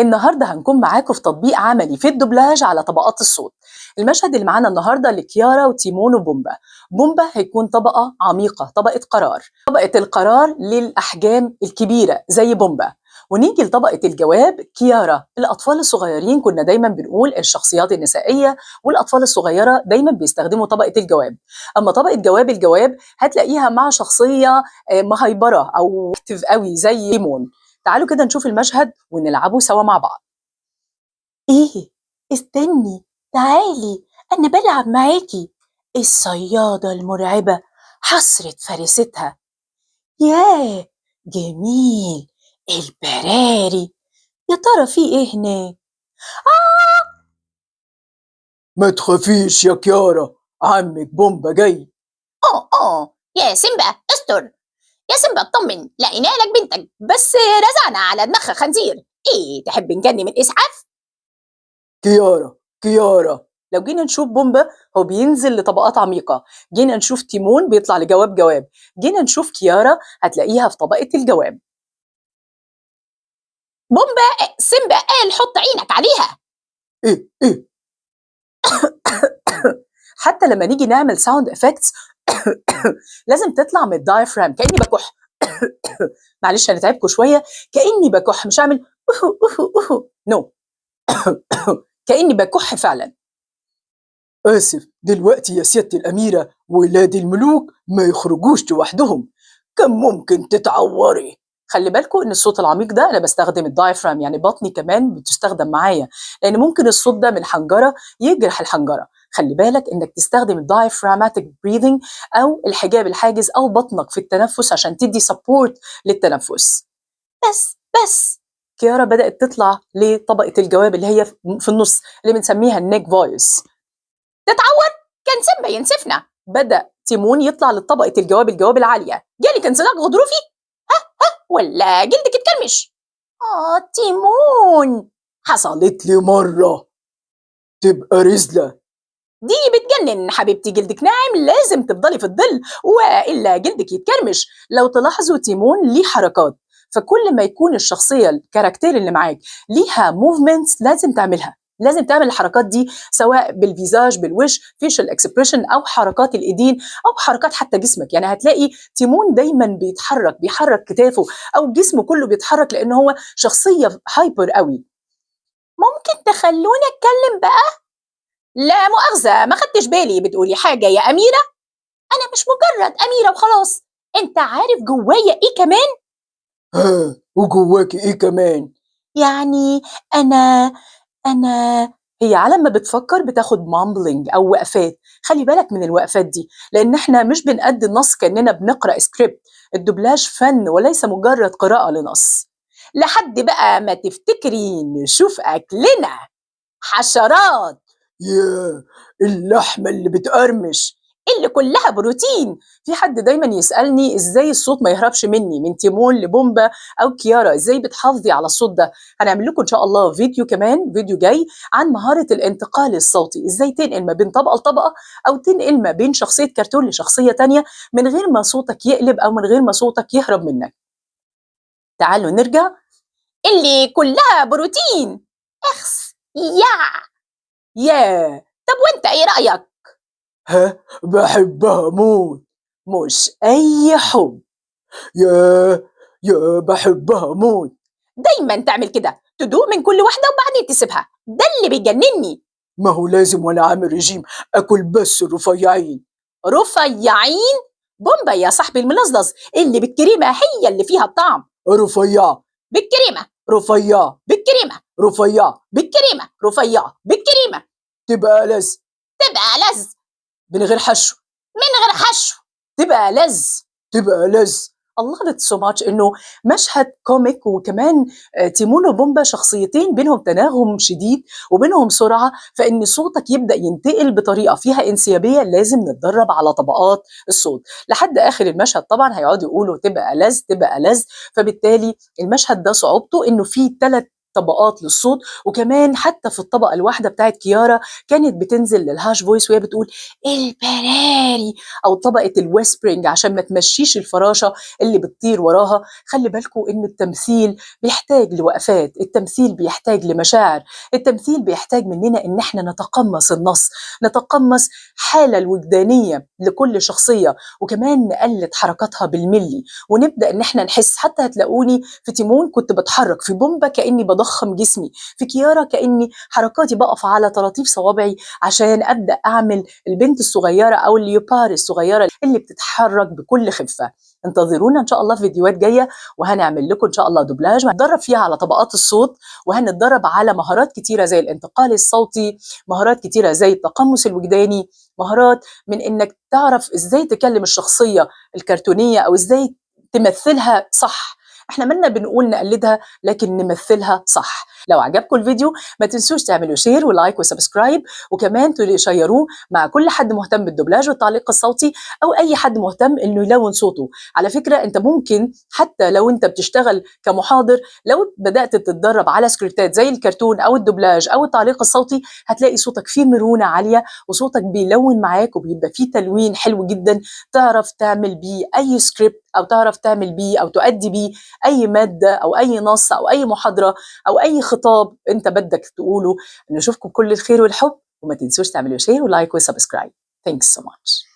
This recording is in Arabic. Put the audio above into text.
النهارده هنكون معاكم في تطبيق عملي في الدوبلاج على طبقات الصوت. المشهد اللي معانا النهارده لكيارا وتيمون وبومبا. بومبا هيكون طبقة عميقة، طبقة قرار، طبقة القرار للأحجام الكبيرة زي بومبا. ونيجي لطبقة الجواب كيارا. الأطفال الصغيرين كنا دايما بنقول الشخصيات النسائية والأطفال الصغيرة دايما بيستخدموا طبقة الجواب. أما طبقة الجواب هتلاقيها مع شخصية مهيبرة أو اكتف قوي زي تيمون. تعالوا كده نشوف المشهد ونلعبه سوا مع بعض. ايه، استني، تعالي، انا بلعب معاكي. الصيادة المرعبة حصرت فريستها. ياه، جميل، البراري. يا ترى في ايه هناك؟ ما تخافيش يا كيارا، عمك بومبا جاي. يا سيمبا استر. يا سيمبا اطمن، لقينا لك بنتك بس رزعنا على دماغها خنزير. ايه، تحب نجني من اسعاف؟ كيارا لو جينا نشوف بومبا هو بينزل لطبقات عميقة، جينا نشوف تيمون بيطلع لجواب، جينا نشوف كيارا هتلاقيها في طبقة الجواب. بومبا سيمبا قال حط عينك عليها. ايه حتى لما نيجي نعمل ساوند افكتس لازم تطلع من الدايفرام كاني بكح. معلش انا تعبكم شويه، كاني بكح، مش هعمل نو. كاني بكح فعلا. آسف، دلوقتي يا سيادة الأميرة ولاد الملوك ما يخرجوش لوحدهم، كان ممكن تتعوري. خلي بالكم ان الصوت العميق ده انا بستخدم الدايفرام، يعني بطني كمان بتستخدم معايا، لان ممكن الصوت ده من الحنجره يجرح الحنجره. خلي بالك انك تستخدم الدايفراماتيك بريذنج او الحجاب الحاجز او بطنك في التنفس عشان تدي سبورت للتنفس. بس كيارا بدات تطلع لطبقه الجواب اللي هي في النص، اللي بنسميها النيك فويس. تتعور؟ كان سيمبا ينسفنا. بدا تيمون يطلع لطبقه الجواب العاليه. جالك انزلاق غضروفي؟ ولا جلدك اتكرمش؟ تيمون، حصلت لي مرة، تبقى رزلة. دي بتجنن حبيبتي، جلدك ناعم، لازم تفضلي في الظل والا جلدك يتكرمش. لو تلاحظوا تيمون ليه حركات، فكل ما يكون الشخصيه الكاركتير اللي معاك ليها موفمنتس لازم تعملها، لازم تعمل الحركات دي سواء بالفيزاج، بالوش، فيشل اكسبريشن، او حركات الايدين، او حركات حتى جسمك. يعني هتلاقي تيمون دايما بيحرك كتافه او جسمه كله بيتحرك لان هو شخصيه هايبر قوي. ممكن تخلونا اتكلم بقى؟ لا مؤاخذة، ما خدتش بالي، بتقولي حاجة يا أميرة؟ أنا مش مجرد أميرة وخلاص، أنت عارف جوايا إيه كمان؟ ها، وجواكي إيه كمان؟ يعني أنا هي على ما بتفكر بتاخد مامبلينج او وقفات. خلي بالك من الوقفات دي لان احنا مش بنأدي النص كاننا بنقرا سكريبت. الدوبلاج فن وليس مجرد قراءه لنص. لحد بقى ما تفتكري نشوف أكلنا حشرات يا اللحمة اللي بتقرمش. اللي كلها بروتين. في حد دايما يسألني ازاي الصوت ما يهربش مني من تيمون لبومبا او كيارا، ازاي بتحافظي على الصوت ده. هنعمل لكم ان شاء الله فيديو كمان، فيديو جاي عن مهارة الانتقال الصوتي، ازاي تنقل ما بين طبقة لطبقة او تنقل ما بين شخصية كرتون لشخصية تانية من غير ما صوتك يقلب او من غير ما صوتك يهرب منك. تعالوا نرجع. اللي كلها بروتين. اخس ياه، طب وانت ايه رأيك؟ ها، بحبها موت. مش اي حب. يا بحبها موت. دايما تعمل كده، تدوق من كل واحدة وبعدين تسيبها، ده اللي بيجنني. ما هو لازم وأنا عامل رجيم أكل بس الرفيعين. رفيعين؟ بومبا يا صاحبي الملزلز، اللي بالكريمة هي اللي فيها الطعم. رفيعة بالكريمة، رفيعة بالكريمة، رفيعة، بالكريمة، رفيعة، بالكريمة. تبقى لز تبقى لز من غير حشو. من غير حشو. تبقى لز. تبقى لز. الله it so much انه مشهد كوميك، وكمان تيمون وبومبا شخصيتين بينهم تناغم شديد وبينهم سرعه، فان صوتك يبدا ينتقل بطريقه فيها انسيابيه لازم نتدرب على طبقات الصوت. لحد اخر المشهد طبعا هيقعدوا يقولوا تبقى لز تبقى لز، فبالتالي المشهد ده صعوبته انه فيه 3 طبقات للصوت. وكمان حتى في الطبقة الواحدة بتاعت كيارا كانت بتنزل للهاش فويس وهي بتقول البراري، أو طبقة الويسبرينج عشان ما تمشيش الفراشة اللي بتطير وراها. خلي بالكم إن التمثيل بيحتاج لوقفات، التمثيل بيحتاج لمشاعر، التمثيل بيحتاج مننا إن احنا نتقمص النص، نتقمص حالة الوجدانية لكل شخصية، وكمان نقلد حركاتها بالملي ونبدأ إن احنا نحس. حتى هتلاقوني في تيمون كنت بتحرك، في بومبا كأني بضخم جسمي، في كيارا كأني حركاتي بقف على طراطيف صوابعي عشان أبدأ أعمل البنت الصغيرة أو اليوبار الصغيرة اللي بتتحرك بكل خفة. انتظرونا إن شاء الله في فيديوهات جاية، وهنعمل لكم إن شاء الله دوبلاج هنتدرب فيها على طبقات الصوت، وهنتدرب على مهارات كتيرة زي الانتقال الصوتي، مهارات كتيرة زي التقمص الوجداني، مهارات من إنك تعرف إزاي تكلم الشخصية الكرتونية أو إزاي تمثلها صح. احنا مالنا بنقول نقلدها، لكن نمثلها صح. لو عجبكم الفيديو ما تنسوش تعملوا شير ولايك وسبسكرايب، وكمان تشيروه مع كل حد مهتم بالدبلاج والتعليق الصوتي، او اي حد مهتم انه يلون صوته. على فكرة انت ممكن حتى لو انت بتشتغل كمحاضر، لو بدأت تتدرب على سكريبتات زي الكرتون او الدبلاج او التعليق الصوتي، هتلاقي صوتك فيه مرونة عالية، وصوتك بيلون معاك وبيبقى فيه تلوين حلو جدا، تعرف تعمل بيه اي سكريبت، او تعرف تعمل بيه او تؤدي بيه اي مادة او اي نص او اي محاضرة او اي خطاب انت بدك تقوله. نشوفكم كل الخير والحب، وما تنسوش تعملوا شير ولايك وسبسكرايب. Thanks so much.